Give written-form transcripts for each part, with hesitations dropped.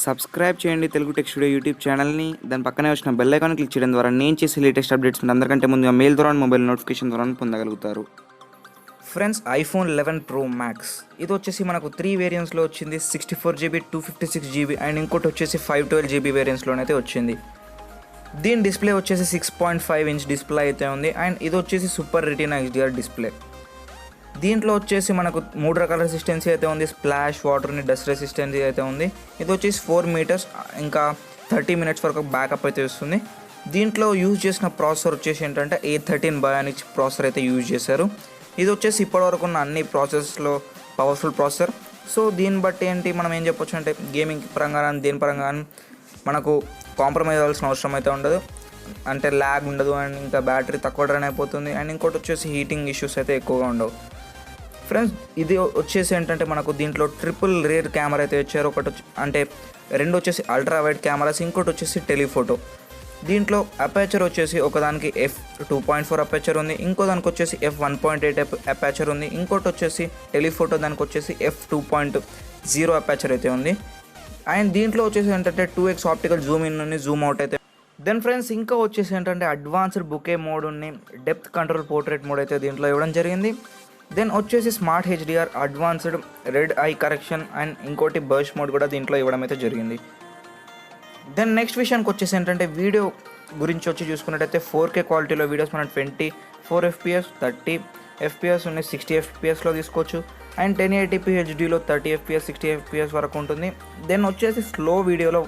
Subscribe చేయండి Telugu tech studio YouTube ఛానల్ని. దాని పక్కనే వచ్చిన బెల్ ఐకాన్ క్లిక్ చేయడం ద్వారా నేను చేసే లేటెస్ట్ అప్డేట్స్ అందరికంటే ముందుగా మెయిల్ ద్వారా మొబైల్ నోటిఫికేషన్ ద్వారా పొందగలుగుతారు. ఫ్రెండ్స్, ఐఫోన్ 11 Pro Max ఇది వచ్చేసి మనకు 3 వేరియంట్స్లో వచ్చింది. 64GB, 256GB అండ్ ఇంకోటి వచ్చేసి 512GB వేరియంట్స్లోనైతే వచ్చింది. దీని డిస్ప్లే వచ్చేసి 6.5 ఇంచ్ డిస్ప్లే అయితే ఉంది అండ్ ఇది వచ్చేసి సూపర్ రెటీనా HDR డిస్ప్లే. దీంట్లో వచ్చేసి మనకు 3 రకాల రెసిస్టెన్సీ అయితే ఉంది. స్ప్లాష్, వాటర్ని, డస్ట్ రెసిస్టెన్సీ అయితే ఉంది. ఇది వచ్చేసి 4 మీటర్స్ ఇంకా 30 మినిట్స్ వరకు బ్యాకప్ అయితే వస్తుంది. దీంట్లో యూజ్ చేసిన ప్రాసెసర్ వచ్చేసి ఏంటంటే A13 Bionic ప్రాసెసర్ అయితే యూజ్ చేశారు. ఇది వచ్చేసి ఇప్పటివరకు ఉన్న అన్ని ప్రాసెసర్స్లో పవర్ఫుల్ ప్రాసెసర్. సో దీన్ని బట్టి ఏంటి మనం ఏం చెప్పొచ్చు అంటే గేమింగ్ పరంగా దేని పరంగా మనకు కాంప్రమైజ్ అవ్వాల్సిన అవసరం అయితే ఉండదు. అంటే ల్యాగ్ ఉండదు అండ్ ఇంకా బ్యాటరీ తక్కువ డ్రైన్ అయిపోతుంది అండ్ ఇంకోటి వచ్చేసి హీటింగ్ ఇష్యూస్ అయితే ఎక్కువగా ఉండవు. ఫ్రెండ్స్, ఇది వచ్చేసి ఏంటంటే మనకు దీంట్లో ట్రిపుల్ రేర్ కెమెరా అయితే వచ్చారు. ఒకటి అంటే 2 వచ్చేసి అల్ట్రా వైడ్ కెమెరాస్, ఇంకోటి వచ్చేసి టెలిఫోటో. దీంట్లో అపేచర్ వచ్చేసి ఒకదానికి f2.4 అపేచర్ ఉంది, ఇంకో దానికి వచ్చేసి f1.8 అపేచర్ ఉంది, ఇంకోటి వచ్చేసి టెలిఫోటో దానికి వచ్చేసి f2.0 అపేచర్ అయితే ఉంది. అండ్ దీంట్లో వచ్చేసి ఏంటంటే 2x ఆప్టికల్ జూమ్ ఇన్ ఉంది, జూమ్ అవుట్ అయితే. దెన్ ఫ్రెండ్స్, ఇంకా వచ్చేసి ఏంటంటే అడ్వాన్స్డ్ బుకే మోడ్ ఉంది, డెప్త్ కంట్రోల్ పోర్ట్రేట్ మోడ్ అయితే దీంట్లో ఇవ్వడం జరిగింది. దెన్ వచ్చేసి smart HDR, advanced red I correction and ఇంకోటి బర్స్ట్ మోడ్ కూడా దీంట్లో ఇవ్వడం అయితే జరిగింది. దెన్ నెక్స్ట్ విషయానికి వచ్చేసి ఏంటంటే వీడియో గురించి వచ్చి చూసుకున్నట్టయితే 4K క్వాలిటీలో వీడియోస్ మనం 24 FPS, 30 FPS ఉన్నాయి, 60 FPSలో తీసుకోవచ్చు అండ్ 1080p HDలో 30 FPS, 60 FPS వరకు ఉంటుంది. దెన్ వచ్చేసి స్లో వీడియోలో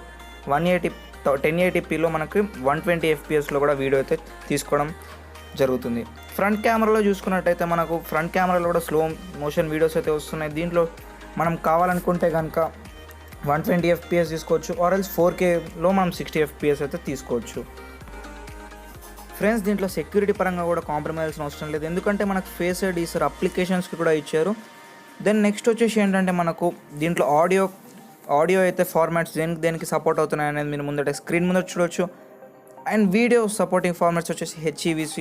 1080pలో మనకి 120 FPSలో కూడా వీడియో అయితే తీసుకోవడం జరుగుతుంది. ఫ్రంట్ కెమెరాలో చూసుకున్నట్టయితే మనకు ఫ్రంట్ కెమెరాలో కూడా స్లో మోషన్ వీడియోస్ అయితే వస్తున్నాయి. దీంట్లో మనం కావాలనుకుంటే కనుక 120 FPS తీసుకోవచ్చు ఆర్ఎల్స్ 4Kలో మనం 60 FPS అయితే తీసుకోవచ్చు. ఫ్రెండ్స్, దీంట్లో సెక్యూరిటీ పరంగా కూడా కాంప్రమైజ్ అవ్వాల్సిన అవసరం లేదు, ఎందుకంటే మనకు ఫేస్ ఐడి అప్లికేషన్స్కి కూడా ఇచ్చారు. దెన్ నెక్స్ట్ వచ్చేసి ఏంటంటే మనకు దీంట్లో ఆడియో అయితే ఫార్మాట్స్ దేనికి సపోర్ట్ అవుతున్నాయి అనేది మీరు ముందట స్క్రీన్ ముందర చూడవచ్చు. అండ్ వీడియో సపోర్టింగ్ ఫార్మాట్స్ వచ్చేసి HEVC,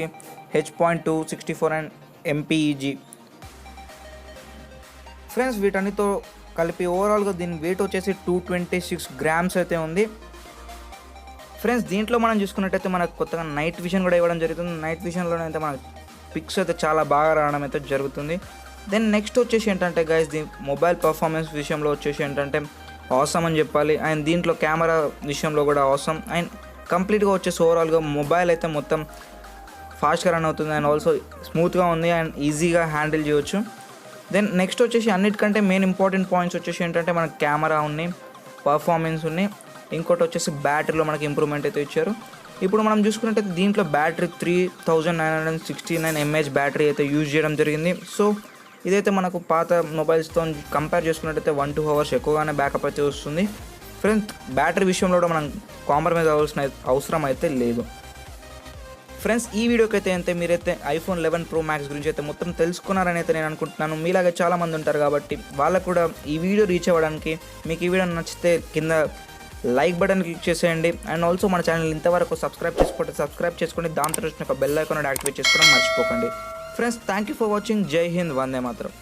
H.2, 64 and MPEG. Friends, వీటన్నిటితో కలిపి ఓవరాల్గా దీని వెయిట్ వచ్చేసి 226 grams అయితే ఉంది. ఫ్రెండ్స్, దీంట్లో మనం చూసుకున్నట్టయితే మనకు కొత్తగా నైట్ విజన్ కూడా ఇవ్వడం జరుగుతుంది. నైట్ విజన్లోనే అయితే మనకు పిక్స్ అయితే చాలా బాగా రావడం అయితే జరుగుతుంది. దెన్ నెక్స్ట్ వచ్చేసి ఏంటంటే గైస్, దీని మొబైల్ పర్ఫార్మెన్స్ విషయంలో వచ్చేసి ఏంటంటే ఆసమ్ అని చెప్పాలి. అండ్ దీంట్లో కెమెరా విషయంలో కూడా ఆసమ్ అండ్ కంప్లీట్గా వచ్చేసి ఓవరాల్గా మొబైల్ అయితే మొత్తం ఫాస్ట్గా రన్ అవుతుంది అండ్ ఆల్సో స్మూత్గా ఉంది అండ్ ఈజీగా హ్యాండిల్ చేయవచ్చు. దెన్ నెక్స్ట్ వచ్చేసి అన్నిటికంటే మెయిన్ ఇంపార్టెంట్ పాయింట్స్ వచ్చేసి ఏంటంటే మనకు కెమెరా ఉన్నాయి, పర్ఫార్మెన్స్ ఉన్నాయి, ఇంకోటి వచ్చేసి బ్యాటరీలో మనకి ఇంప్రూవ్మెంట్ అయితే ఇచ్చారు. ఇప్పుడు మనం చూసుకున్నట్టయితే దీంట్లో బ్యాటరీ 3969 mAh బ్యాటరీ అయితే యూజ్ చేయడం జరిగింది. సో ఇదైతే మనకు పాత మొబైల్స్తో కంపేర్ చేసుకున్నట్టయితే 1-2 hours ఎక్కువగానే బ్యాకప్ అయితే వస్తుంది. ఫ్రెండ్స్, బ్యాటరీ విషయంలో కూడా మనం కాంప్రమైజ్ అవ్వాల్సిన అవసరం అయితే లేదు. ఫ్రెండ్స్, ఈ వీడియోకి అయితే అంతే. మీరైతే ఐఫోన్ 11 Pro Max గురించి అయితే మొత్తం తెలుసుకున్నారని అయితే నేను అనుకుంటున్నాను. మీలాగా చాలామంది ఉంటారు కాబట్టి వాళ్ళకు కూడా ఈ వీడియో రీచ్ అవ్వడానికి మీకు ఈ వీడియో నచ్చితే కింద లైక్ బటన్ క్లిక్ చేసేయండి అండ్ ఆల్సో మన ఛానల్ ఇంతవరకు సబ్స్క్రైబ్ చేసుకోండి. దాంతో వచ్చిన ఒక బెల్ ఐకాన్ యాక్టివేట్ చేసుకోవడం మర్చిపోకండి. Friends, thank you for watching. జై హింద్, వందే మాతరం.